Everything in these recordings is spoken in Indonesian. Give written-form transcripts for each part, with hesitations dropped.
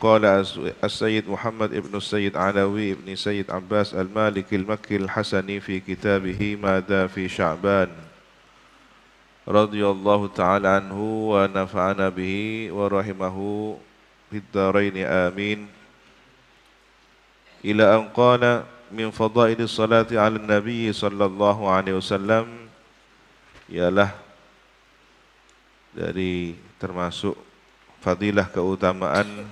Qala As-Sayyid Muhammad ibn Sayyid Alawi ibn Sayyid Abbas Al-Maliki Al-Makki Al-Hasani fi kitabihi Mada fi Sya'ban radhiyallahu ta'ala anhu wa nafa'ana bihi wa rahimahu fid dharain amin ila an qala min fadaili salati 'ala nabi sallallahu alaihi wasallam, ialah dari termasuk fadilah keutamaan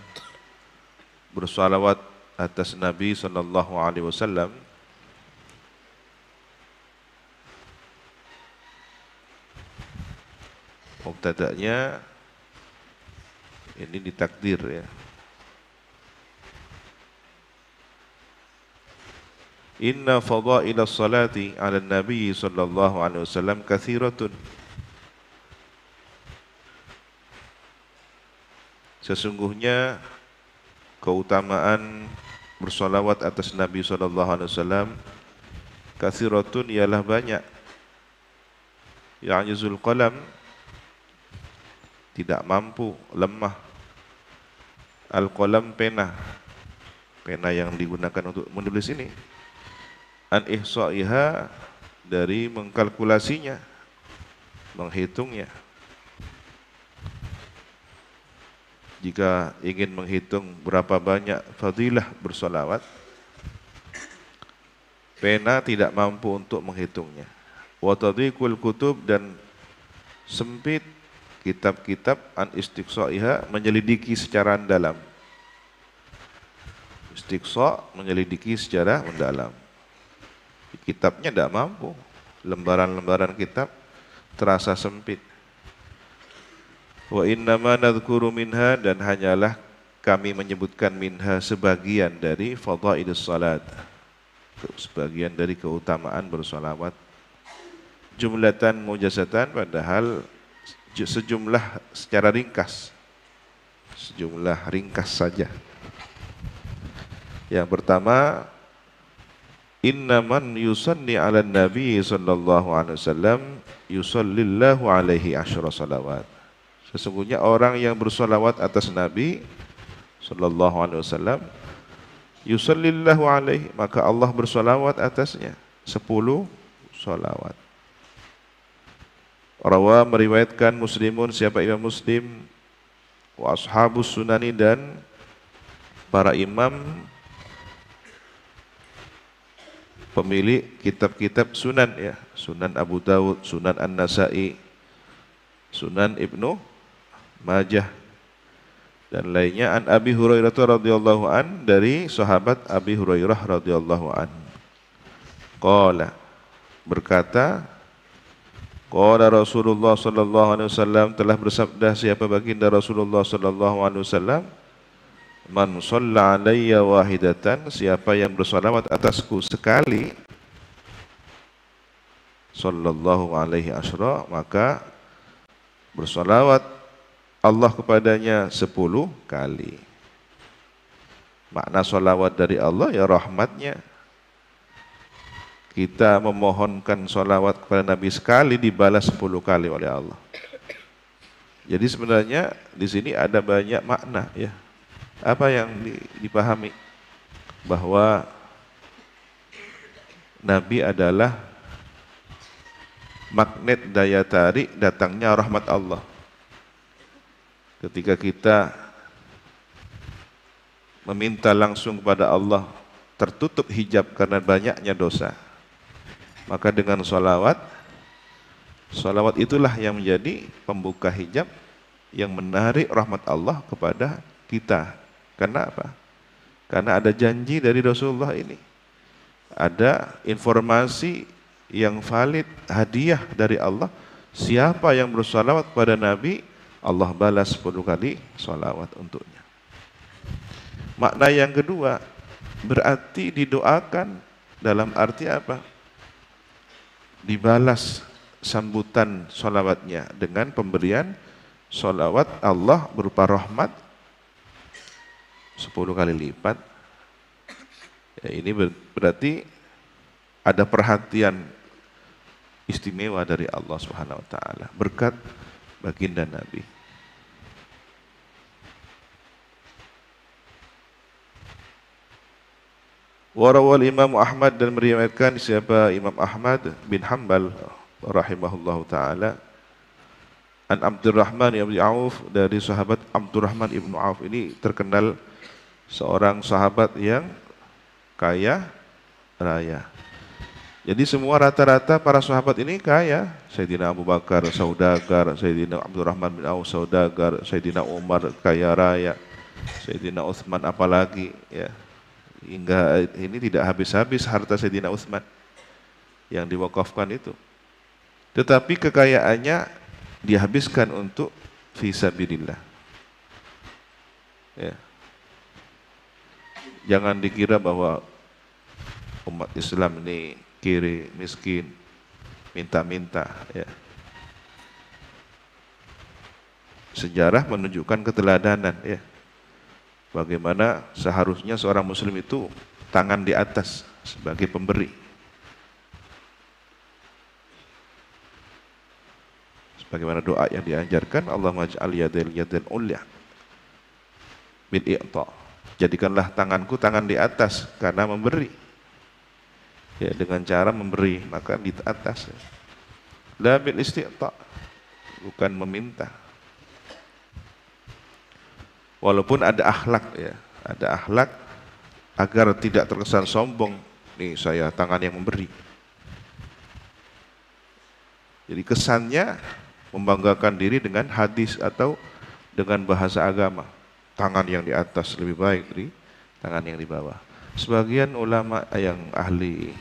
bersalawat atas Nabi sallallahu alaihi wasallam. Mubtada'nya ini ditakdir ya. Inna fadaila salati 'ala nabi sallallahu alaihi wasallam katsiratun. Sesungguhnya keutamaan bersolawat atas Nabi SAW katsiratun, ialah banyak. Ya'jizul qalam, tidak mampu, lemah. Al-qalam, pena yang digunakan untuk menulis ini. An ihsa'iha, dari mengkalkulasinya, menghitungnya. Jika ingin menghitung berapa banyak fadilah bersolawat, pena tidak mampu untuk menghitungnya. Wa tadhiqul kutub, dan sempit kitab-kitab an istiqsa'iha, menyelidiki secara mendalam. Istiqsa', menyelidiki secara mendalam. Kitabnya tidak mampu, lembaran-lembaran kitab terasa sempit. Wa innama nadhkuru minha, dan hanyalah kami menyebutkan minha, sebagian dari fadailus salat, sebagian dari keutamaan bersolawat. Jumlatan mujazatan, padahal sejumlah secara ringkas, sejumlah ringkas saja. Yang pertama, innaman yusalli ala nabi sallallahu alaihi wasallam yusallillahu alaihi asyra salawat. Sesungguhnya orang yang bersolawat atas Nabi sallallahu alaihi wasallam, yusallillahu alaihi, maka Allah bersolawat atasnya 10 solawat. Rawa, meriwayatkan Muslimun, siapa Imam Muslim, wa ashabus sunani, dan para imam pemilik kitab-kitab sunan ya, Sunan Abu Dawud, Sunan An-Nasa'i, Sunan Ibnu Majah, dan lainnya. An Abi Hurairah radhiyallahu an, dari sahabat Abi Hurairah radhiyallahu an. Qala, berkata, qala Rasulullah sallallahu alaihi wasallam, telah bersabda siapa baginda Rasulullah sallallahu alaihi wasallam, man shalla alayya wahidatan, siapa yang bersalawat atasku sekali, sallallahu alaihi asyra, maka bersalawat Allah kepadanya 10 kali. Makna salawat dari Allah ya rahmatnya. Kita memohonkan salawat kepada Nabi sekali, dibalas 10 kali oleh Allah. Jadi sebenarnya di sini ada banyak makna ya. Apa yang dipahami? Bahwa Nabi adalah magnet daya tarik datangnya rahmat Allah. Ketika kita meminta langsung kepada Allah, tertutup hijab karena banyaknya dosa, maka dengan salawat itulah yang menjadi pembuka hijab, yang menarik rahmat Allah kepada kita. Karena apa? Karena ada janji dari Rasulullah ini, ada informasi yang valid, hadiah dari Allah. Siapa yang bersalawat pada Nabi, Allah balas 10 kali salawat untuknya. Makna yang kedua, berarti didoakan, dalam arti apa? Dibalas sambutan salawatnya dengan pemberian salawat Allah berupa rahmat 10 kali lipat. Ya, ini berarti ada perhatian istimewa dari Allah Subhanahu wa taala, berkat baginda Nabi. Warawal Imam Ahmad, dan meriwayatkan siapa Imam Ahmad bin Hanbal rahimahullahu taala, an Abdurrahman ibn Auf, dari sahabat Abdurrahman ibn Auf. Ini terkenal seorang sahabat yang kaya raya. Jadi semua rata-rata para sahabat ini kaya. Sayyidina Abu Bakar saudagar, Sayyidina Abdurrahman bin Auf saudagar, Sayyidina Umar kaya raya, Sayyidina Utsman apalagi ya. Hingga ini tidak habis-habis harta Sayyidina Utsman yang diwakafkan itu. Tetapi kekayaannya dihabiskan untuk fisabilillah. Ya. Jangan dikira bahwa umat Islam ini kiri, miskin, minta-minta ya. Sejarah menunjukkan keteladanan ya. Bagaimana seharusnya seorang muslim itu tangan di atas sebagai pemberi. Sebagaimana doa yang diajarkan, Allahumma ij'al yadan ulya bil i'ta. Jadikanlah tanganku tangan di atas karena memberi. Ya, dengan cara memberi maka di atas. La bil isti'ta, bukan meminta. Walaupun ada akhlak ya, ada akhlak agar tidak terkesan sombong. Nih saya tangan yang memberi. Jadi kesannya membanggakan diri dengan hadis atau dengan bahasa agama. Tangan yang di atas lebih baik dari tangan yang di bawah. Sebagian ulama yang ahli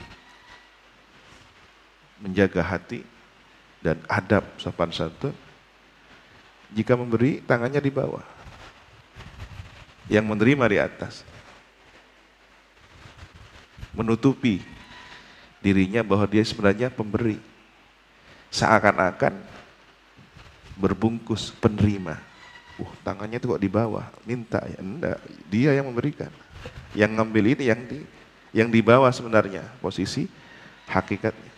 menjaga hati dan adab sopan santun, jika memberi tangannya di bawah, yang menerima di atas, menutupi dirinya bahwa dia sebenarnya pemberi, seakan-akan berbungkus penerima. Tangannya itu kok di bawah, minta ya? Enggak, dia yang memberikan. Yang ngambil ini yang di bawah sebenarnya posisi hakikatnya.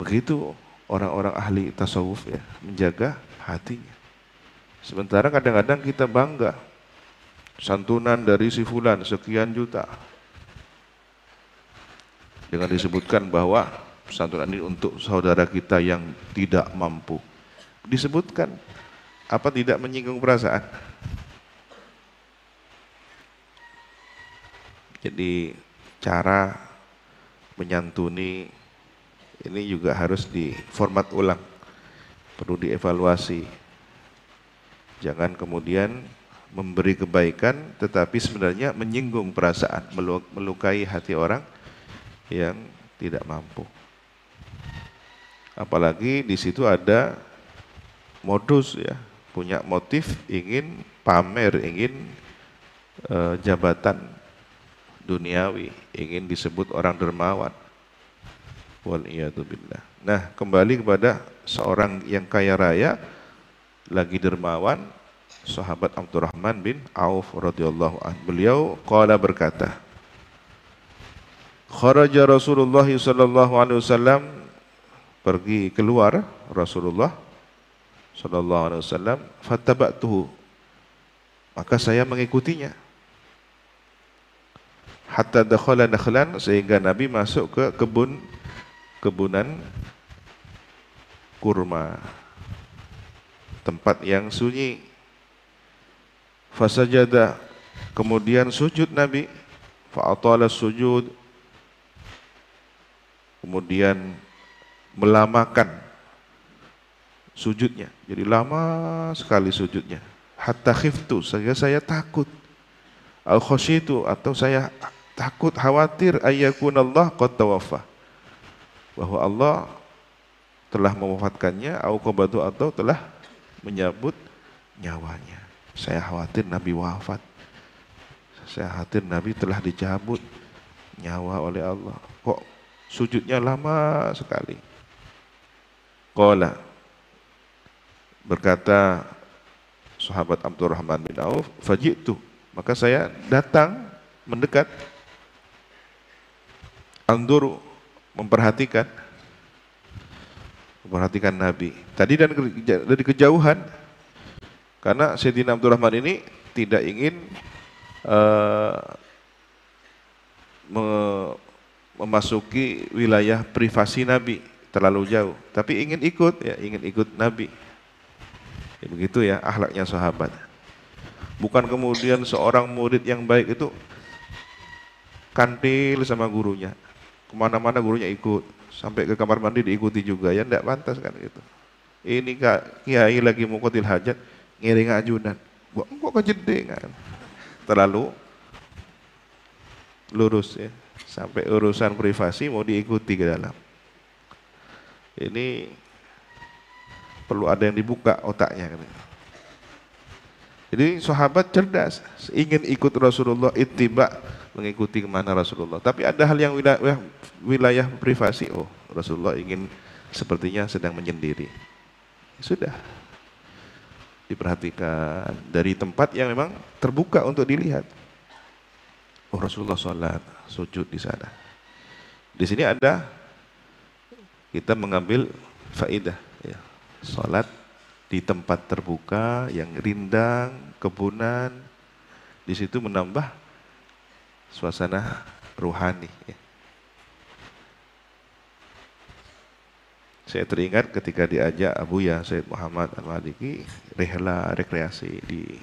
Begitu orang-orang ahli tasawuf ya, menjaga hatinya. Sementara kadang-kadang kita bangga, santunan dari si fulan sekian juta, dengan disebutkan bahwa santunan ini untuk saudara kita yang tidak mampu. Disebutkan apa tidak menyinggung perasaan? Jadi cara menyantuni ini juga harus diformat ulang, perlu dievaluasi. Jangan kemudian memberi kebaikan tetapi sebenarnya menyinggung perasaan, melukai hati orang yang tidak mampu. Apalagi di situ ada modus ya, punya motif ingin pamer, ingin jabatan duniawi, ingin disebut orang dermawan. Waliyadzubillah. Nah, kembali kepada seorang yang kaya raya lagi dermawan, sahabat Abdurrahman bin Auf radhiyallahu anhu. Beliau qala berkata, kharaja Rasulullah sallallahu alaihi wasallam, pergi keluar Rasulullah sallallahu alaihi wasallam, fattaba'tuhu, maka saya mengikutinya. Hatta dakhala nakhlan, sehingga Nabi masuk ke kebunan kurma, tempat yang sunyi. Fasajada, kemudian sujud Nabi, fa'atala sujud, kemudian melamakan sujudnya, jadi lama sekali sujudnya. Hatta khiftu, saya takut, al khasyitu, atau saya takut, khawatir, ayyakunallah qad tawaffa, bahwa Allah telah mewafatkannya, au qabadu, atau telah menyabut nyawanya. Saya khawatir Nabi wafat, saya khawatir Nabi telah dicabut nyawa oleh Allah. Kok sujudnya lama sekali? Qala, berkata sahabat Abdurrahman bin Auf, faji'tu, maka saya datang mendekat, anduru, memperhatikan Nabi. Tadi dari kejauhan, karena Sayyidina Abdurrahman ini tidak ingin memasuki wilayah privasi Nabi terlalu jauh, tapi ingin ikut ya, ingin ikut Nabi. Ya, begitu ya akhlaknya sahabat. Bukan kemudian seorang murid yang baik itu kantil sama gurunya, kemana-mana gurunya ikut, sampai ke kamar mandi diikuti juga, ya tidak pantas kan gitu. Ini kak kiai lagi mau kotil hajat, ngiring ajudan, kok kejedeng kan, terlalu lurus ya, sampai urusan privasi mau diikuti ke dalam. Ini perlu ada yang dibuka otaknya kan. Jadi sahabat cerdas, ingin ikut Rasulullah, ittiba, mengikuti kemana Rasulullah. Tapi ada hal yang wilayah privasi, oh Rasulullah ingin sepertinya sedang menyendiri. Sudah diperhatikan dari tempat yang memang terbuka untuk dilihat. Oh Rasulullah sholat, sujud di sana. Di sini ada kita mengambil faidah, ya. Sholat di tempat terbuka yang rindang, kebunan, di situ menambah suasana ruhani. Ya. Saya teringat ketika diajak Abuya Said Muhammad Al-Maliki rehla rekreasi di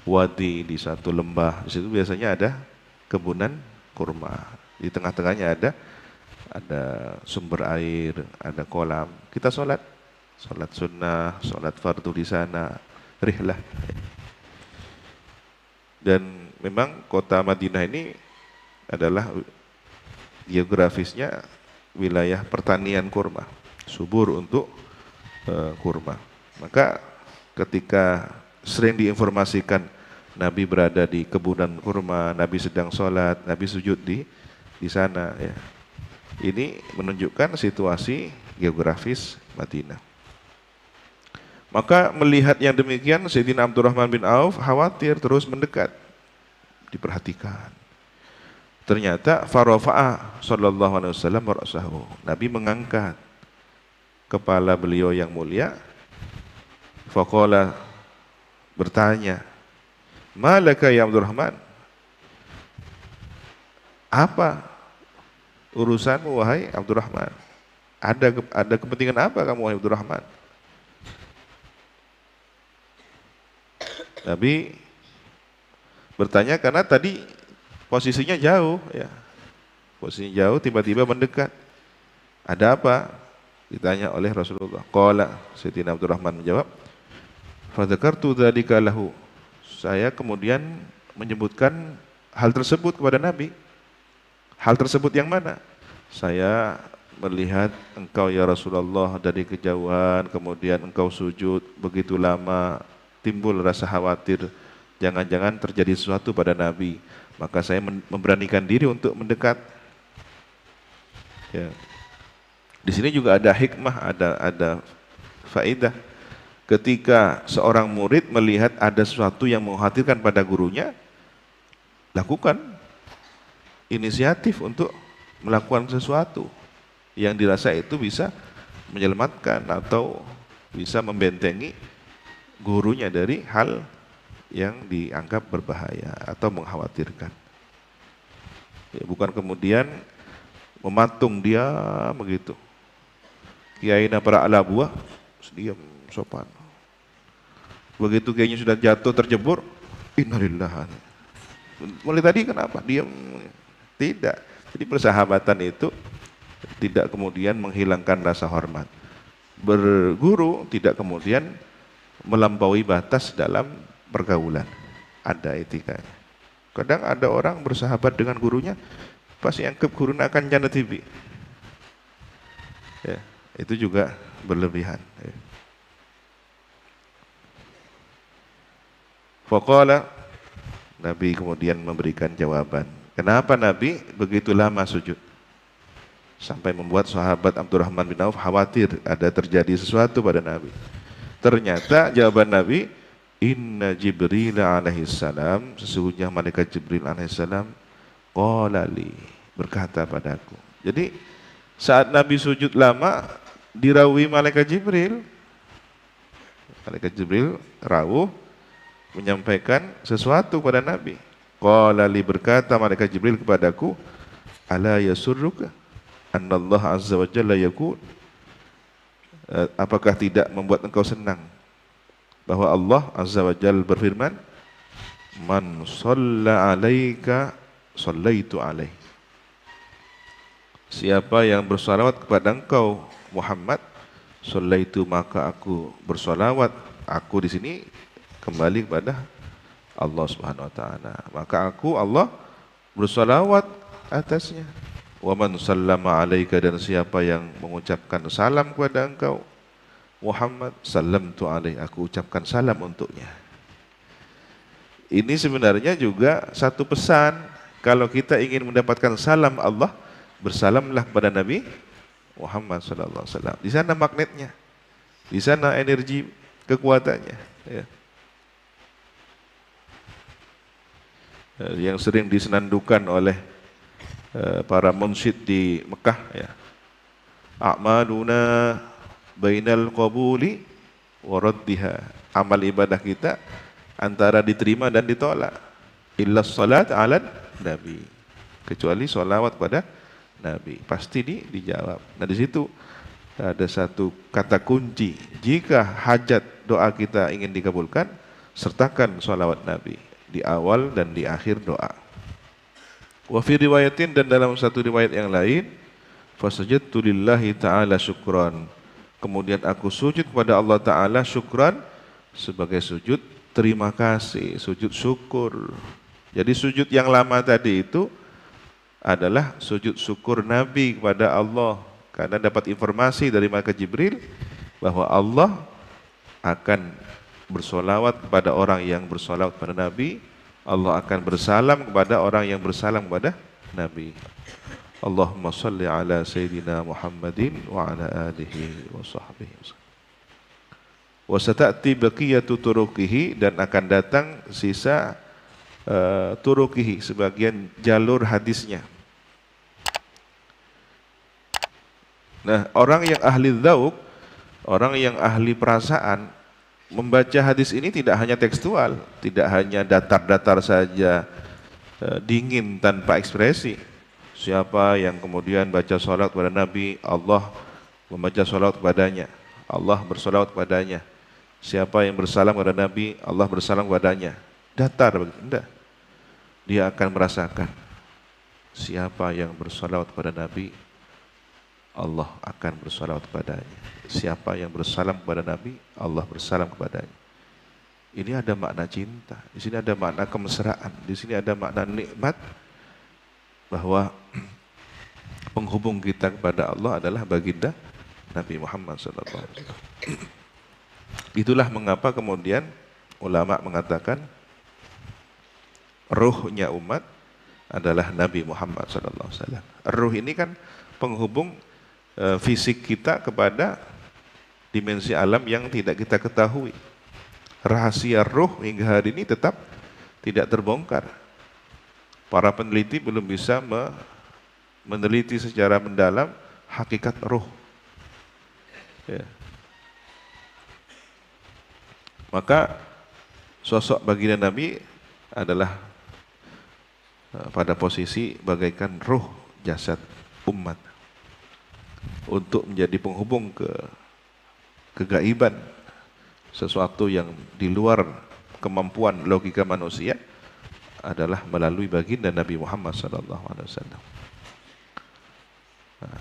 wadi, di satu lembah. Di situ biasanya ada kebunan kurma. Di tengah-tengahnya ada sumber air, ada kolam. Kita sholat sunnah, sholat fardu di sana, rihlah. Dan memang kota Madinah ini adalah geografisnya wilayah pertanian kurma, subur untuk kurma. Maka ketika sering diinformasikan Nabi berada di kebunan kurma, Nabi sedang sholat, Nabi sujud di sana, ya. Ini menunjukkan situasi geografis Madinah. Maka melihat yang demikian, Sayyidina Abdurrahman bin Auf khawatir, terus mendekat, diperhatikan. Ternyata farafa'a sallallahu alaihi wasallam ra'sahu. Nabi mengangkat kepala beliau yang mulia. Faqala, bertanya, "Malaka ya Abdurrahman?" Apa urusanmu wahai Abdurrahman? Ada kepentingan apa kamu wahai Abdurrahman? Nabi bertanya karena tadi posisinya jauh, ya. Posisinya jauh, tiba-tiba mendekat. Ada apa? Ditanya oleh Rasulullah. Qala, Sayyidina Abdurrahman menjawab, "Fadzakartu dzalika lahu." Saya kemudian menyebutkan hal tersebut kepada Nabi. Hal tersebut yang mana? Saya melihat engkau ya Rasulullah dari kejauhan, kemudian engkau sujud begitu lama, timbul rasa khawatir jangan-jangan terjadi sesuatu pada Nabi, maka saya memberanikan diri untuk mendekat. Ya. Di sini juga ada hikmah, ada faedah. Ketika seorang murid melihat ada sesuatu yang mengkhawatirkan pada gurunya, lakukan inisiatif untuk melakukan sesuatu yang dirasa itu bisa menyelamatkan atau bisa membentengi gurunya dari hal yang dianggap berbahaya atau mengkhawatirkan. Ya, bukan kemudian mematung dia begitu. Kiainya para ala buah, diam sopan. Begitu kiainya sudah jatuh terjebur, innalillah. Mulai tadi kenapa? Diam. Tidak. Jadi persahabatan itu tidak kemudian menghilangkan rasa hormat. Berguru tidak kemudian melampaui batas dalam pergaulan. Ada etikanya. Kadang ada orang bersahabat dengan gurunya, pas yang ke gurunya akan jana TV. Ya, itu juga berlebihan. Ya. Faqala, Nabi kemudian memberikan jawaban. Kenapa Nabi begitu lama sujud? Sampai membuat sahabat Abdurrahman bin Auf khawatir ada terjadi sesuatu pada Nabi. Ternyata jawaban Nabi, inna Jibril alaihissalam, sesungguhnya malaikat Jibril alaihissalam, qala li, berkata padaku. Jadi saat Nabi sujud lama dirawi malaikat Jibril. Malaikat Jibril rawuh menyampaikan sesuatu pada Nabi. Qala li, berkata malaikat Jibril kepadaku, Ala yasurruka anna Allah azza wa jalla yaqul, apakah tidak membuat engkau senang bahwa Allah azza wa jalla berfirman, man shalla alaika shallaitu alaih, siapa yang bersalawat kepada engkau Muhammad, shallaitu maka aku bersalawat. Aku di sini kembali kepada Allah Subhanahu wa taala, maka aku Allah bersalawat atasnya. Wa man sallama alaika, dan siapa yang mengucapkan salam kepada engkau Muhammad, salamtu alaih, aku ucapkan salam untuknya. Ini sebenarnya juga satu pesan, kalau kita ingin mendapatkan salam Allah, bersalamlah kepada Nabi Muhammad sallallahu alaihi wasallam. Di sana magnetnya, di sana energi kekuatannya, ya. Yang sering disenandungkan oleh para munsyid di Mekah, ya. A'maluna bainal qabuli wa raddiha. Amal ibadah kita antara diterima dan ditolak. Illa salat ala nabi. Kecuali salawat pada Nabi, pasti dijawab. Nah, di situ ada satu kata kunci. Jika hajat doa kita ingin dikabulkan, sertakan salawat Nabi di awal dan di akhir doa. Wa fi riwayatin, dan dalam satu riwayat yang lain, fasajadtu lillahi ta'ala syukran, kemudian aku sujud kepada Allah Ta'ala syukran, sebagai sujud terima kasih, sujud syukur. Jadi sujud yang lama tadi itu adalah sujud syukur Nabi kepada Allah, karena dapat informasi dari malaikat Jibril bahwa Allah akan bersolawat kepada orang yang bersolawat kepada Nabi, Allah akan bersalam kepada orang yang bersalam kepada Nabi. Allahumma salli ala Sayyidina Muhammadin wa ala alihi wa sahbihi wa sata'ti baqiyatu turuqihi, dan akan datang sisa turuqihi, sebagian jalur hadisnya. Nah, orang yang ahli dzauq, orang yang ahli perasaan, membaca hadis ini tidak hanya tekstual, tidak hanya datar-datar saja, dingin tanpa ekspresi. Siapa yang kemudian baca salat kepada Nabi, Allah membaca salat kepadanya, Allah bersalawat kepadanya. Siapa yang bersalam kepada Nabi, Allah bersalam kepadanya. Datar begitu, enggak. Dia akan merasakan, siapa yang bersalawat kepada Nabi, Allah akan bersalawat kepadanya. Siapa yang bersalam kepada Nabi, Allah bersalam kepadanya. Ini ada makna cinta, di sini ada makna kemesraan, di sini ada makna nikmat, bahwa penghubung kita kepada Allah adalah baginda Nabi Muhammad SAW. Itulah mengapa kemudian ulama mengatakan ruhnya umat adalah Nabi Muhammad SAW. Ruh ini kan penghubung fisik kita kepada dimensi alam yang tidak kita ketahui. Rahasia ruh hingga hari ini tetap tidak terbongkar. Para peneliti belum bisa meneliti secara mendalam hakikat ruh. Ya. Maka sosok baginda Nabi adalah pada posisi bagaikan ruh jasad umat, untuk menjadi penghubung ke kegaiban, sesuatu yang di luar kemampuan logika manusia, adalah melalui baginda Nabi Muhammad SAW.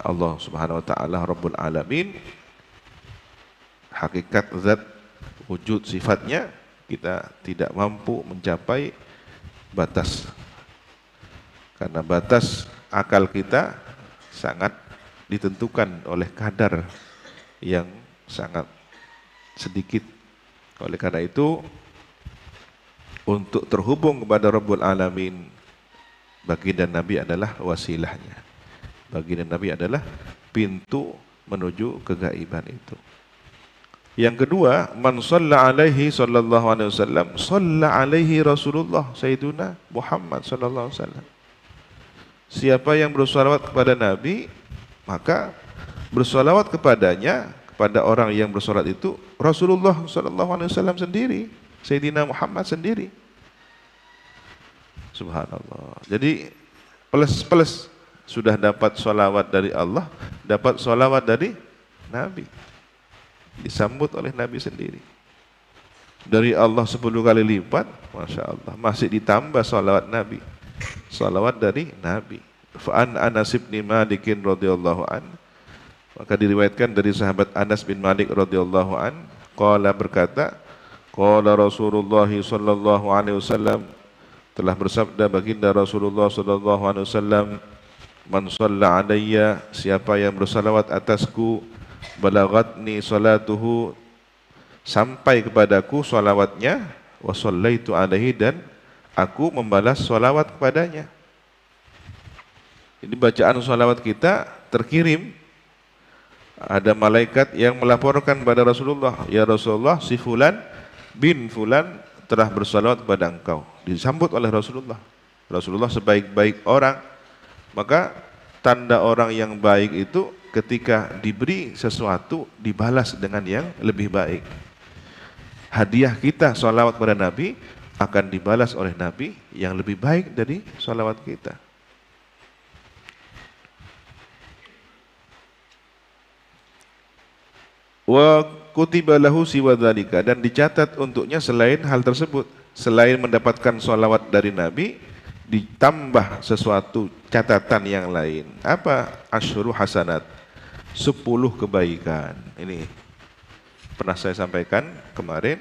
Allah Subhanahu Wa Taala Rabbul Alamin, hakikat zat wujud sifatnya kita tidak mampu mencapai batas, karena batas akal kita sangat ditentukan oleh kadar yang sangat sedikit. Oleh karena itu, untuk terhubung kepada Rabbul Alamin, baginda Nabi adalah wasilahnya. Baginda Nabi adalah pintu menuju kegaiban itu. Yang kedua, man shalla alaihi sallallahu alaihi wasallam, shalla alaihi Rasulullah Sayyiduna Muhammad sallallahu alaihi wasallam. Siapa yang bersolawat kepada Nabi, maka bersolawat kepadanya, kepada orang yang bersolat itu Rasulullah sallallahu alaihi wasallam sendiri, Sayyidina Muhammad sendiri. Subhanallah. Jadi plus sudah dapat sholawat dari Allah, dapat sholawat dari Nabi. Disambut oleh Nabi sendiri. Dari Allah 10 kali lipat, Masya Allah. Masih ditambah sholawat Nabi. Sholawat dari Nabi. Fa'an Anas bin Malikin radhiyallahu an. Maka diriwayatkan dari sahabat Anas bin Malik radhiyallahu an. Qala berkata, Qala Rasulullah sallallahu alaihi wasallam, telah bersabda baginda Rasulullah sallallahu alaihi wasallam, man shalla alayya, siapa yang bersalawat atasku, balagatni salatuhu, sampai kepadaku salawatnya, wa shallaitu alaihi, dan aku membalas salawat kepadanya. Ini bacaan salawat kita terkirim. Ada malaikat yang melaporkan kepada Rasulullah, ya Rasulullah, si fulan bin fulan telah bersalawat kepada engkau. Disambut oleh Rasulullah. Rasulullah sebaik-baik orang. Maka tanda orang yang baik itu ketika diberi sesuatu dibalas dengan yang lebih baik. Hadiah kita salawat kepada Nabi akan dibalas oleh Nabi yang lebih baik dari salawat kita. Wa kutiba lahu siwa dzalika, dan dicatat untuknya selain hal tersebut. Selain mendapatkan salawat dari Nabi, ditambah sesuatu catatan yang lain. Apa? Asyru hasanat, 10 kebaikan. Ini pernah saya sampaikan kemarin.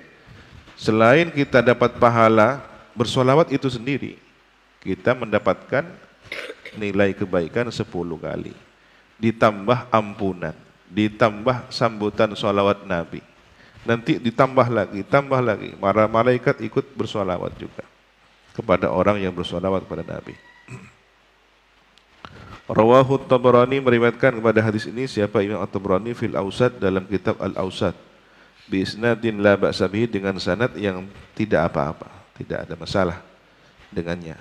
Selain kita dapat pahala bersolawat itu sendiri, kita mendapatkan nilai kebaikan 10 kali. Ditambah ampunan, ditambah sambutan sholawat Nabi. Nanti ditambah lagi, tambah lagi. Para malaikat ikut bersolawat juga kepada orang yang bersolawat kepada Nabi. Rawahu Tabrani, meriwayatkan kepada hadis ini siapa Imam At-Tabrani fil Awsat, dalam kitab Al-Awsat, bi isnadin la ba'sa bihi, dengan sanad yang tidak apa-apa, tidak ada masalah dengannya.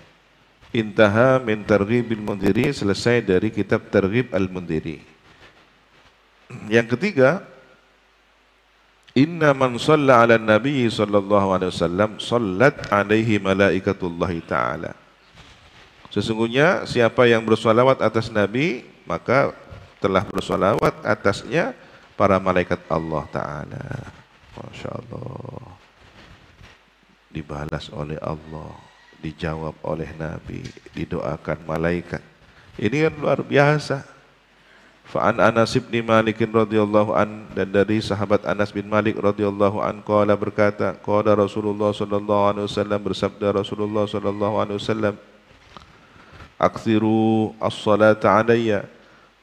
Intaha min Targhibil Mundhiri, selesai dari kitab Targhib Al-Mundhiri. Yang ketiga, inna man shalla 'ala nabi sallallahu alaihi wasallam shallat 'alaihi malaikatullahi ta'ala. Sesungguhnya siapa yang bersolawat atas Nabi, maka telah bersolawat atasnya para malaikat Allah Ta'ala. Masya Allah. Dibalas oleh Allah, dijawab oleh Nabi, didoakan malaikat. Ini kan luar biasa. Fa'an Anas bin Malik radhiyallahu an, dan dari sahabat Anas bin Malik radhiyallahu an, qala berkata, qala Rasulullah sallallahu alaihi wasallam, bersabda Rasulullah sallallahu alaihi wasallam, aksiru as-salata alayya,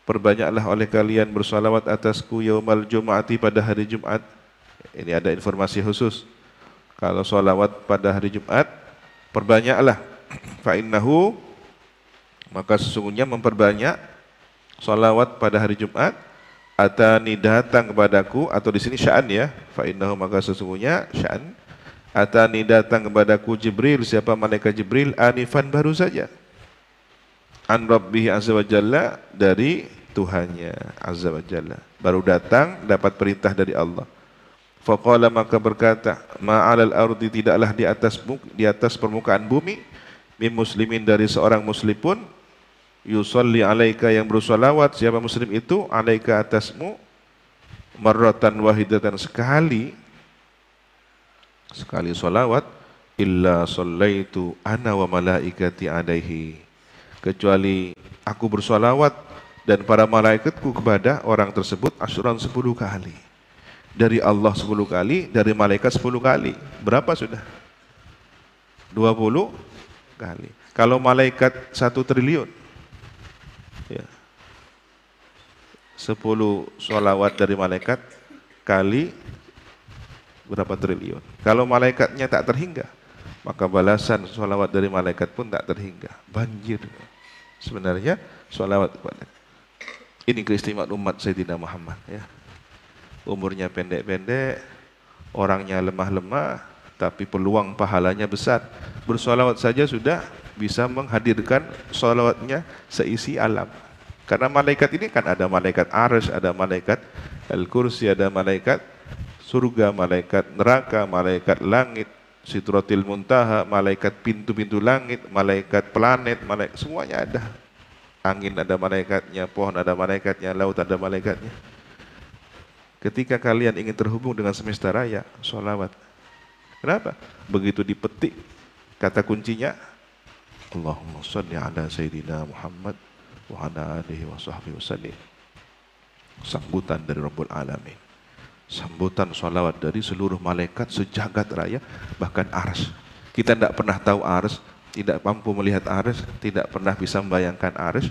perbanyaklah oleh kalian bersalawat atasku yaumal jum'ati, pada hari Jumat. Ini ada informasi khusus. Kalau salawat pada hari Jumat, perbanyaklah. Fa innahu, maka sesungguhnya memperbanyak salawat pada hari Jumat, atani, datang kepadaku, atau di sini sya'an ya. Fa innahu, maka sesungguhnya sya'an, atani, datang kepadaku Jibril, siapa malaikat Jibril, anifan, baru saja, an Rabbihi azza wa jalla, dari Tuhannya azza wa jalla, baru datang dapat perintah dari Allah. Faqala, maka berkata, ma'alal ardi, tidaklah di atas permukaan bumi, min muslimin, dari seorang muslim pun, yusalli alaika, yang bersolawat, siapa muslim itu, alaika, atasmu, marratan wahidatan, sekali solawat, illa sallaitu ana wa malaikati alaihi, kecuali aku bersolawat dan para malaikatku kepada orang tersebut, asyuran, 10 kali. Dari Allah 10 kali, dari malaikat 10 kali. Berapa sudah? 20 kali. Kalau malaikat 1 triliun, ya, 10 sholawat dari malaikat kali berapa triliun. Kalau malaikatnya tak terhingga, maka balasan sholawat dari malaikat pun tak terhingga. Banjir sebenarnya sholawat kepada. Ini keistimewaan umat Sayyidina Muhammad, ya. Umurnya pendek-pendek, orangnya lemah-lemah, tapi peluang pahalanya besar. Bersolawat saja sudah bisa menghadirkan sholawatnya seisi alam. Karena malaikat ini kan ada malaikat Arsy, ada malaikat Al-Kursi, ada malaikat surga, malaikat neraka, malaikat langit, Sidratil Muntaha, malaikat pintu-pintu langit, malaikat planet, malaikat, semuanya ada. Angin ada malaikatnya, pohon ada malaikatnya, laut ada malaikatnya. Ketika kalian ingin terhubung dengan semesta raya, sholawat. Kenapa? Begitu dipetik kata kuncinya, Allahumma sholli ala Sayyidina Muhammad wa ala alihi wa sahbihi wasallim. Sambutan dari Rabbul Alamin. Sambutan sholawat dari seluruh malaikat sejagat raya, bahkan ars. Kita tidak pernah tahu ars, tidak mampu melihat ars, tidak pernah bisa membayangkan ars,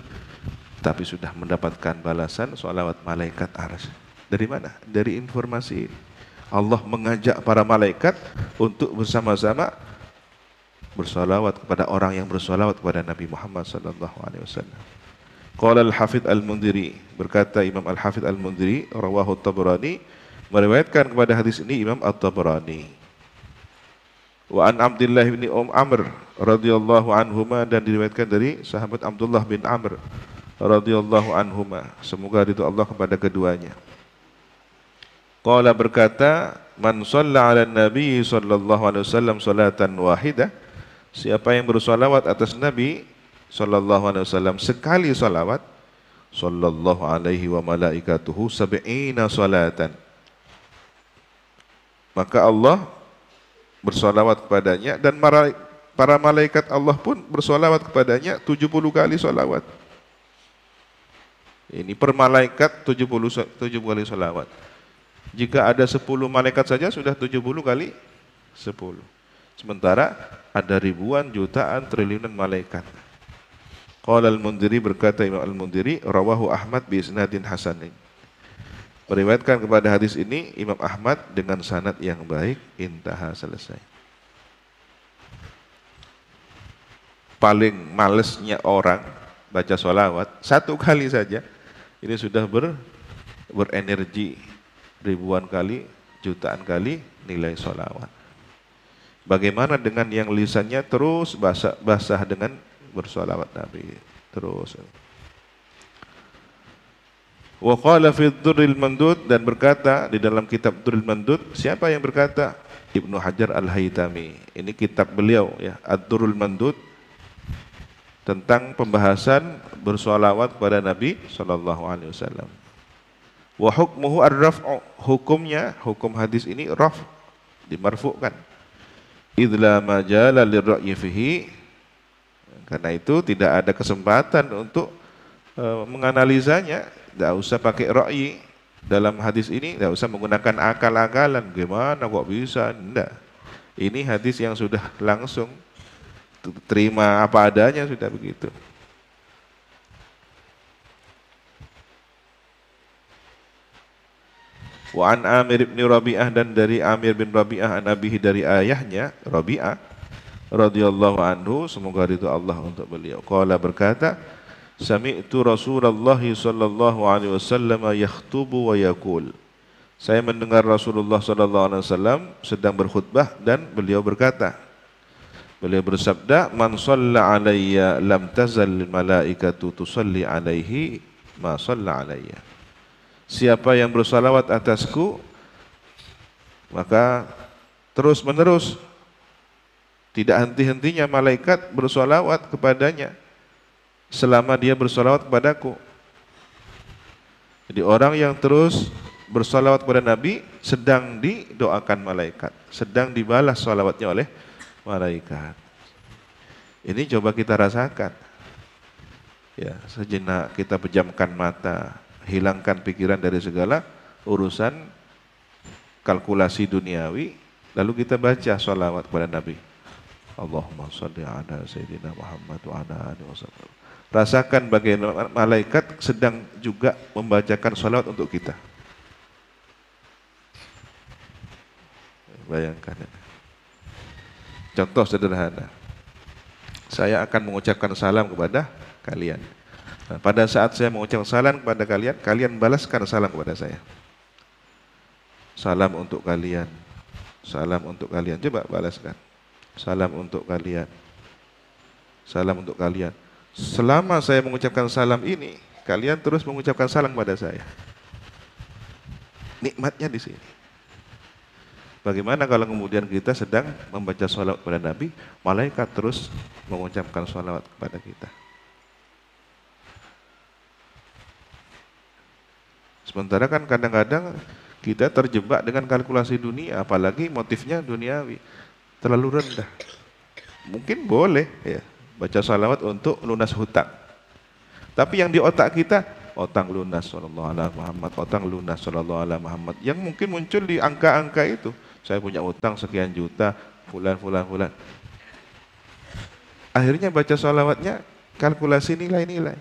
tapi sudah mendapatkan balasan sholawat malaikat ars. Dari mana? Dari informasi ini. Allah mengajak para malaikat untuk bersama-sama bersolawat kepada orang yang bersolawat kepada Nabi Muhammad sallallahu alaihi wasallam. Qala al-Hafidz Al-Mundhiri, berkata Imam Al-Hafidz Al-Mundhiri, rawahu At-Tabrani, meriwayatkan kepada hadis ini Imam At-Tabrani. Wa an Abdullah bin Amr radhiyallahu anhuma, dan diriwayatkan dari sahabat Abdullah bin Amr radhiyallahu anhuma, semoga ridha Allah kepada keduanya. Qala, berkata, man shalla 'ala nabi sallallahu alaihi wasallam salatan wahidah, siapa yang bersolawat atas Nabi sallallahu alaihi wasallam sekali salawat, sallallahu alaihi wa malaikatuhu sab'ina salatan, maka Allah bersolawat kepadanya dan para malaikat Allah pun bersolawat kepadanya 70 kali solawat. Ini per malaikat 70 kali solawat. Jika ada 10 malaikat saja sudah 70 kali 10. Sementara ada ribuan, jutaan, triliunan malaikat. Qala Al-Mundhiri, berkata Imam Al-Mundhiri, rawahu Ahmad bi isnadin hasanin. Meriwayatkan kepada hadis ini Imam Ahmad dengan sanad yang baik, intaha, selesai. Paling malesnya orang baca sholawat satu kali saja, ini sudah berenergi ribuan kali, jutaan kali nilai sholawat. Bagaimana dengan yang lisannya terus basah dengan bersolawat Nabi terus. Wa qala fi Durril Mandud, dan berkata di dalam kitab Durril Mandud, siapa yang berkata? Ibnu Hajar Al-Haytami. Ini kitab beliau ya, Ad-Durrul Mandud, tentang pembahasan bersolawat kepada Nabi sallallahu alaihi wasallam. Wa hukmuhu ar-raf'u, hukumnya, hukum hadis ini raf, dimarfu'kan. Idla majala lirra'yi fihi, karena itu tidak ada kesempatan untuk menganalisanya, tidak usah pakai ra'yi. Dalam hadis ini tidak usah menggunakan akal-akalan, gimana kok bisa, enggak. Ini hadis yang sudah langsung terima apa adanya, sudah begitu. Wa an Amir bin Rabi'ah, dan dari Amir bin Rabi'ah an abihi, dari ayahnya Rabi'ah radhiyallahu anhu, semoga ridha Allah untuk beliau. Qala, berkata, sami'tu Rasulullah sallallahu alaihi wasallam yakhutubu wa yaqul, saya mendengar Rasulullah sallallahu alaihi wasallam sedang berkhutbah dan beliau berkata, beliau bersabda, man shalla alayya lam tazal malaikatu tusalli alaihi ma shalla alayya, siapa yang bersalawat atasku, maka terus menerus tidak henti-hentinya malaikat bersalawat kepadanya selama dia bersalawat kepadaku. Jadi orang yang terus bersalawat kepada Nabi sedang didoakan malaikat, sedang dibalas salawatnya oleh malaikat. Ini coba kita rasakan. Ya, sejenak kita pejamkan mata, hilangkan pikiran dari segala urusan kalkulasi duniawi, lalu kita baca salawat kepada Nabi. Allahumma sholli ala Sayyidina Muhammad wa ala alihi wasallam. Rasakan bagaimana malaikat sedang juga membacakan salawat untuk kita. Bayangkan. Contoh sederhana. Saya akan mengucapkan salam kepada kalian. Nah, pada saat saya mengucapkan salam kepada kalian, kalian balaskan salam kepada saya. Salam untuk kalian. Salam untuk kalian. Coba balaskan. Salam untuk kalian. Salam untuk kalian. Selama saya mengucapkan salam ini, kalian terus mengucapkan salam kepada saya. Nikmatnya di sini. Bagaimana kalau kemudian kita sedang membaca salawat kepada Nabi, malaikat terus mengucapkan salawat kepada kita. Sementara kan kadang-kadang kita terjebak dengan kalkulasi dunia, apalagi motifnya duniawi, terlalu rendah. Mungkin boleh ya baca salawat untuk lunas hutang. Tapi yang di otak kita, otang lunas sallallahu alaihi Muhammad, otang lunas sallallahu alaihi Muhammad. Yang mungkin muncul di angka-angka itu. Saya punya utang sekian juta, fulan. Akhirnya baca salawatnya kalkulasi nilai-nilai.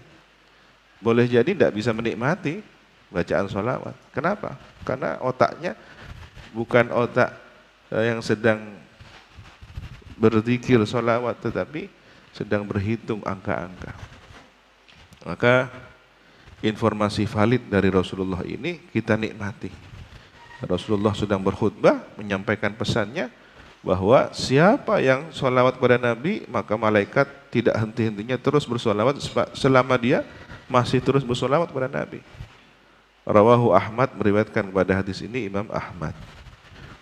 Boleh jadi tidak bisa menikmati bacaan salawat. Kenapa? Karena otaknya bukan otak yang sedang berzikir salawat, tetapi sedang berhitung angka-angka. Maka informasi valid dari Rasulullah ini kita nikmati. Rasulullah sedang berkhutbah menyampaikan pesannya bahwa siapa yang sholawat pada Nabi, maka malaikat tidak henti-hentinya terus bersolawat selama dia masih terus bersolawat pada Nabi. Rawahu Ahmad, meriwayatkan pada hadis ini Imam Ahmad,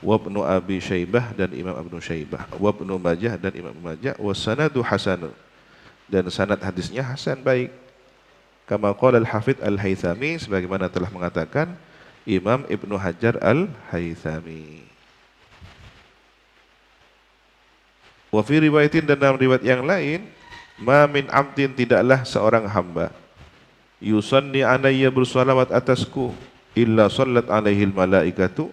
Wabnu Abi Syaibah dan Imam Ibnu Syaibah, Wabnu Majah dan Imam Majah, wasanadu hasan, dan sanad hadisnya hasan, baik. Kama qala al-Hafidz al-Haythami, sebagaimana telah mengatakan Imam Ibnu Hajar al-Haythami. Wa fi riwayatin, dan dalam riwayat yang lain, ma min abdin, tidaklah seorang hamba, yusanni alayya, bersolawat atasku, illa sallat alaihi al-malaikatu,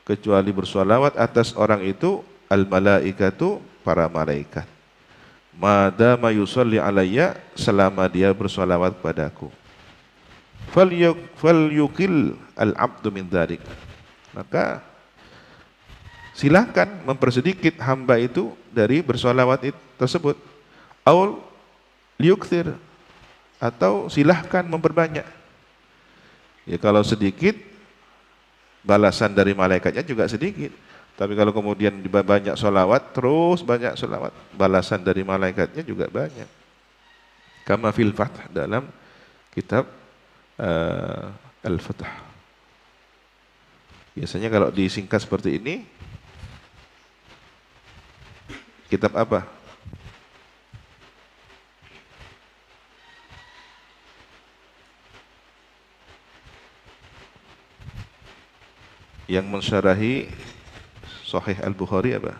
kecuali bersolawat atas orang itu al-malaikatu, para malaikat. Madama yusalli alayya, selama dia bersolawat padaku. Falyukil al-abdu min dzalik, maka silakan mempersedikit hamba itu dari bersolawat tersebut. Aul liyukthir, atau silahkan memperbanyak. Ya kalau sedikit, balasan dari malaikatnya juga sedikit. Tapi kalau kemudian banyak solawat, terus banyak solawat, balasan dari malaikatnya juga banyak. Kama fil Fath, dalam kitab Al-Fath. Biasanya kalau disingkat seperti ini, kitab apa? Yang mensyarahi Sahih Al-Bukhari apa?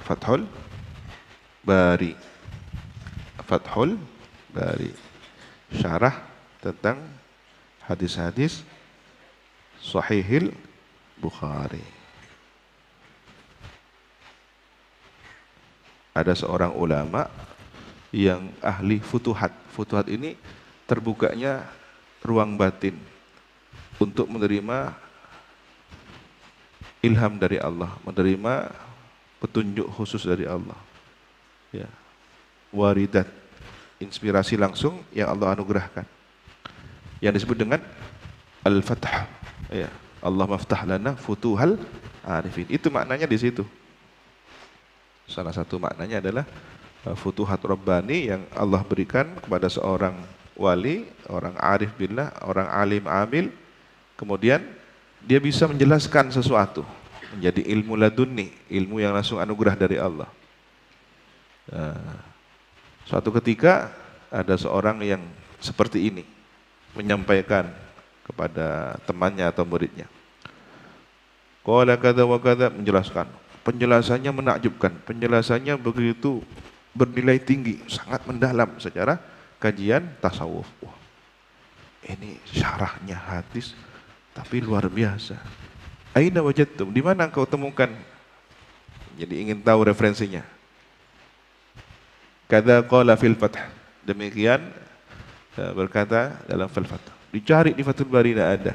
Fathul Bari. Fathul Bari, syarah tentang hadis-hadis Sahihil Bukhari. Ada seorang ulama yang ahli futuhat. Futuhat ini terbukanya ruang batin untuk menerima ilham dari Allah, menerima petunjuk khusus dari Allah. Ya. Waridat, inspirasi langsung yang Allah anugerahkan. Yang disebut dengan Al-Fath. Ya. Allah maftah lana futuhal arifin. Itu maknanya di situ. Salah satu maknanya adalah futuhat Rabbani yang Allah berikan kepada seorang wali, orang arif billah, orang alim amil, kemudian dia bisa menjelaskan sesuatu menjadi ilmu ladunni, ilmu yang langsung anugerah dari Allah. Suatu ketika ada seorang yang seperti ini menyampaikan kepada temannya atau muridnya, qala kadza wa kadza, menjelaskan. Penjelasannya menakjubkan, penjelasannya begitu bernilai tinggi, sangat mendalam secara kajian tasawuf. Wah, ini syarahnya hadis tapi luar biasa. Aina wajadtum, di mana engkau temukan? Jadi ingin tahu referensinya. Kadza qala fil Fath, demikian berkata dalam Fath. Dicari di Fathul Bari tidak ada.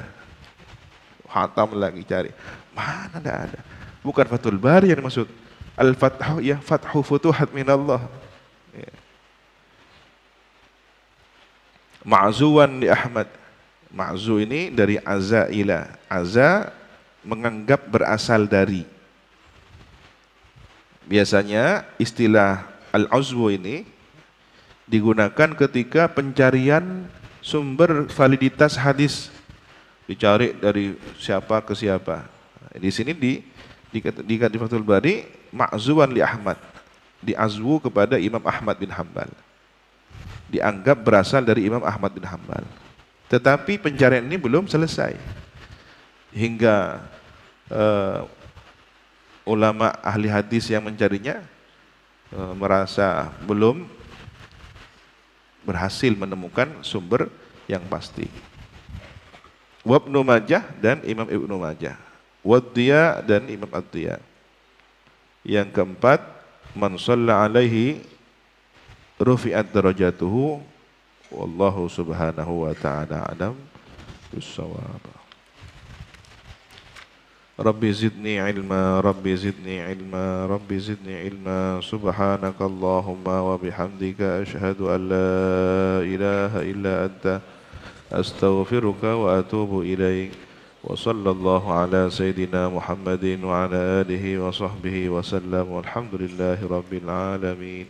Hatam lagi cari. Mana tidak ada. Bukan Fathul Bari yang dimaksud. Al-Fathu, ya fathu futuhat minallah. Ya. Ma'zuwan di Ahmad. Ma'zu ini dari aza ila. Aza menganggap berasal dari. Biasanya istilah al-uzwu ini digunakan ketika pencarian sumber validitas hadis. Dicari dari siapa ke siapa. Di sini di Fathul Bari ma'zuwan li Ahmad, diazwu kepada Imam Ahmad bin Hambal, dianggap berasal dari Imam Ahmad bin Hambal. Tetapi pencarian ini belum selesai hingga ulama ahli hadis yang mencarinya merasa belum berhasil menemukan sumber yang pasti. Wa Ibnu Majah dan Imam Ibnu Majah, wa Diya dan Imam Ad-Diya. Yang keempat, man shalla alaihi rufi'at darajatuhu, wallahu subhanahu wa ta'ala alam bis-shawab. Rabbi zidni ilma, Rabbi zidni ilma, Rabbi zidni ilma, subhanakallahumma wa bihamdika asyhadu an la ilaha illa anta astaghfiruka wa atubu ilaik. Wa sallallahu ala sayyidina Muhammadin wa ala alihi wa sahbihi wa sallam, walhamdulillahi rabbil alamin.